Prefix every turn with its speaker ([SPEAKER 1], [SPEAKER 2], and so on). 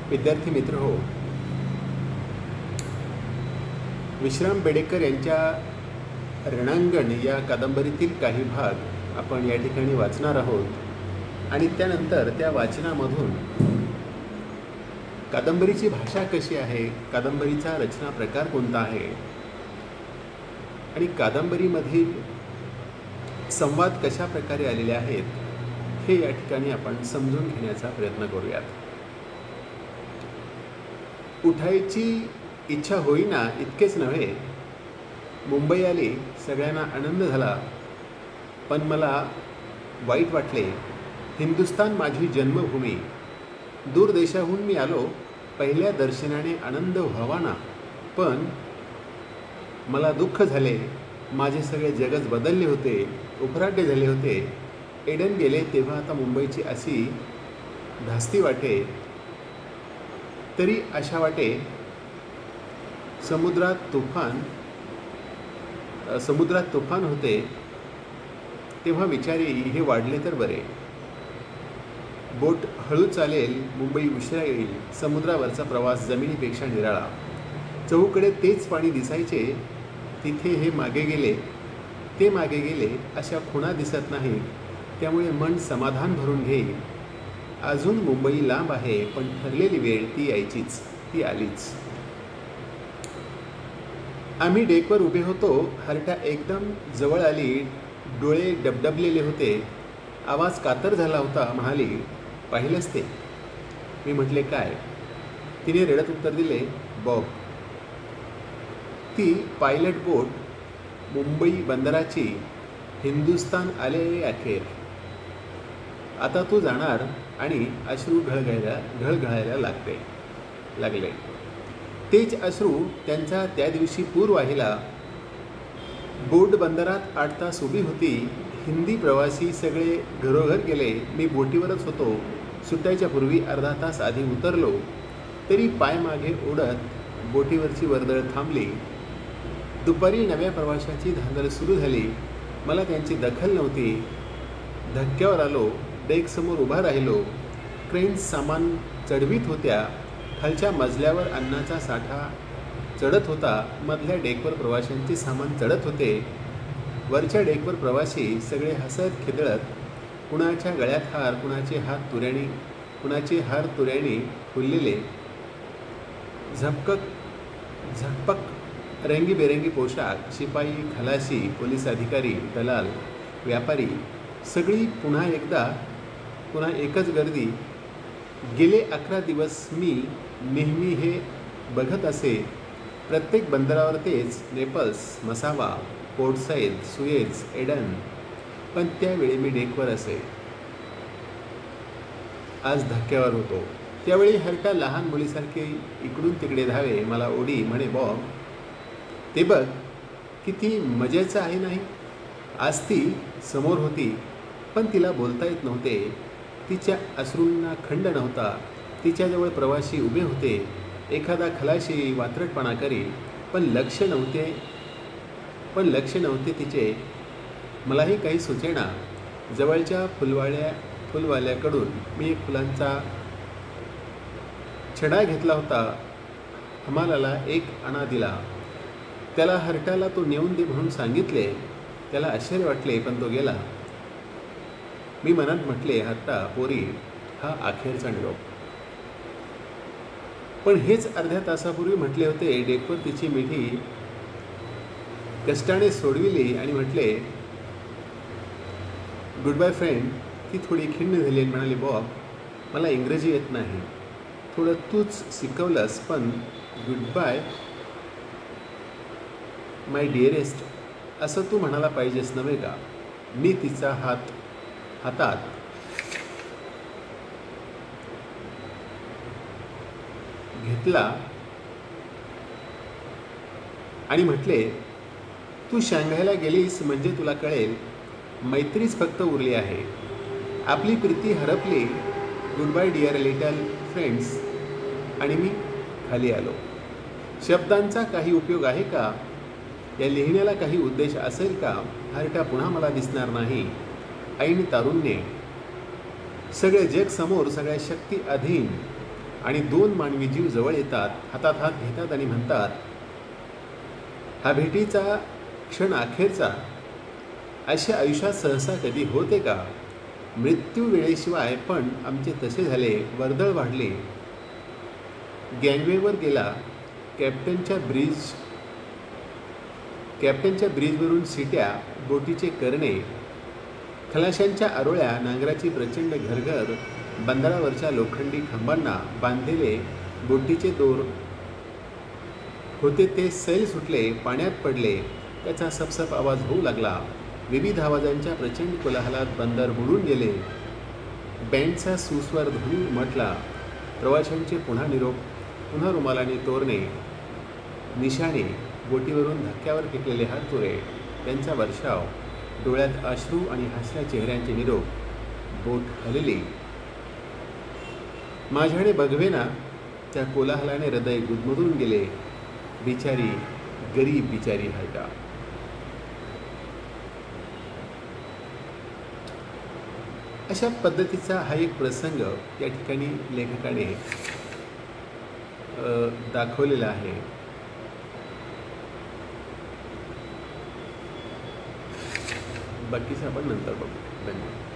[SPEAKER 1] विद्यार्थी मित्र हो, विश्राम बेडेकर यांच्या रणांगण या कादंबरीतील काही भाग आपण या ठिकाणी वाचणार आहोत आणि त्यानंतर त्या वाचनामधून कादंबरीची भाषा कशी आहे, कादंबरीचा रचना प्रकार कोणता आहे आणि कादंबरीमधील संवाद कशा प्रकारे आलेले आहेत हे या ठिकाणी आपण समजून घेण्याचा प्रयत्न करूयात. उठायची इच्छा होईना इतकेच नव्हे, मुंबई आली, सगळ्यांना आनंद झाला, पण मला वाईट वाटले. हिंदुस्तान माझी जन्मभूमी, दूर देशाहून मी आलो, पहिल्या दर्शनाने आनंद व्हावा ना, पण मला दुःख झाले. माझे सगळे जगच बदलले होते, उफराटे झाले होते. एडन गेले तेव्हा आता मुंबईची अशी धास्ती वाटे, तरी अशा वाटे समुद्रात तुफान होते, तेव्हा विचारी हे वाढले तर बरे. बोट हळू चालेल, मुंबई उशिरा येईल, समुद्रावरचा प्रवास जमिनीपेक्षा निराळा. चहूकडे तेच पाणी दिसायचे, तिथे हे मागे गेले, ते मागे गेले, अशा खुणा दिसत नाही. त्यामुळे मन समाधान भरून घेईल. अजून मुंबई लांब आहे, पण ठरलेली वेळ ती यायचीच, ती आलीच. आम्ही डेकवर उभे होतो. हरटा एकदम जवळ आली, डोळे डबडबलेले होते, आवाज कातर झाला होता. म्हणाली, पाहिलंच ते? मी म्हटले, काय? तिने रडत उत्तर दिले, बॉब. ती पायलट बोट मुंबई बंदराची. हिंदुस्तान आले अखेर. आता तू जाणार. आणि अश्रू ढळघळायला लागले. तेच अश्रू त्यांचा त्या दिवशी पूर वाहिला. बोट बंदरात 8 तास उभी होती. हिंदी प्रवासी सगळे घरोघर गेले. मी बोटीवरच होतो. सुटायच्या पूर्वी अर्धा तास आधी उतरलो, तरी पाय मागे ओढत बोटीवरची वर्दळ थांबली. दुपारी नव्या प्रवाशाची धांदल सुरू झाली. मला त्यांची दखल नव्हती. धक्क्यावर आलो. डेकसमोर उभा राहिलो. क्रेन्स सामान चढवीत होत्या. खालच्या मजल्यावर अन्नाचा साठा चढत होता. मधल्या डेकवर प्रवाशांचे सामान चढत होते. वरच्या डेकवर प्रवासी सगळे हसत खिदळत, कुणाच्या गळ्यात हार, कुणाचे हार तुऱ्याने फुललेले, झकपक रंगीबेरंगी पोशाख, शिपाई, खलाशी, पोलीस अधिकारी, दलाल, व्यापारी, सगळी पुन्हा एकच गर्दी. गेले 11 दिवस मी नेहमी हे बघत असे. प्रत्येक बंदरावर तेच, Naples, Massawa, Port Said, Suez, Aden. पण त्यावेळी मी डेकवर असे. आज धक्क्यावर होतो. त्यावेळी हरटा लहान मुलीसारखे इकडून तिकडे धावे, मला ओढी, म्हणे, बॉब, ते बघ किती मजेचं आहे नाही. आज ती समोर होती, पण तिला बोलता येत नव्हते. तिच्या अश्रूंना खंड नव्हता. तिच्याजवळ प्रवासी उभे होते. एखादा खलाशी वात्रटपणा करी, पण लक्ष नव्हते तिचे. मलाही काही सुचेना. जवळच्या फुलवाल्याकडून मी एक फुलांचा छडा घेतला होता. हमालाला 1 आणा दिला. त्याला हरटाला तो नेऊन दे म्हणून सांगितले. त्याला आश्चर्य वाटले, पण तो गेला. मी मनात म्हटले, हरटा पोरी, हा अखेरचा निरोप. पण हेच अर्ध्या तासापूर्वी म्हटले होते. डेकवर तिची मिठी कष्टाने सोडविली आणि म्हटले, गुड बाय फ्रेंड. ती थोडी खिन्न झाली आणि म्हणाली, बॉब, मला इंग्रजी येत नाही. थोडं तूच शिकवलंस, पण गुड बाय माय डिअरेस्ट असं तू म्हणायला पाहिजेस नव्हे का? मी तिचा हातात घेतला आणि म्हटले, तू शांघायला गेलीस म्हणजे तुला कळेल, मैत्रीच फक्त उरली आहे. आपली प्रीती हरपली. Good bye dear little friends. आणि मी खाली आलो. शब्दांचा काही उपयोग आहे का? या लिहिण्याला काही उद्देश असेल का? हरटा पुन्हा मला दिसणार नाही. ऐन तारुण्य, सगळे जग समोर, सगळ्या शक्ती अधीन. आणि दोन मानवी जीव जवळ येतात, हातात हात घेतात आणि म्हणतात, हा भेटीचा क्षण अखेरचा अशा आयुष्यात सहसा कधी होते का? मृत्यू वेळेशिवाय पण आमचे तसे झाले. वर्दळ वाढले. गँगवेवर गेला. कॅप्टनच्या ब्रिजवरून सिट्या, बोटीचे करणे, खलाशांच्या आरोळ्या, नांगराची प्रचंड घरघर, बंदरावरच्या लोखंडी खांबांना बांधलेले बोटीचे दोर होते ते सैल सुटले, पाण्यात पडले. त्याचा सपसप आवाज होऊ लागला. विविध आवाजांच्या प्रचंड कोलाहलात बंदर बुडून गेले. बँडचा सुस्वर ध्वनी उमटला. प्रवाशांचे पुन्हा रुमालाने तोरणे, निशाणे, बोटीवरून धक्क्यावर टेकलेले हातोरे, त्यांचा वर्षाव, डोळ्यात अश्रू आणि हसऱ्या चेहऱ्यांचे निरोप. बोट हलली. माझ्याने बघवेना. त्या कोलाहलाने हृदय गुदमधून गेले. बिचारी, गरीब बिचारी हरटा. अशा पद्धतीचा हा एक प्रसंग या ठिकाणी लेखकाने दाखवलेला आहे. बाकीचं आपण नंतर बघू. धन्यवाद.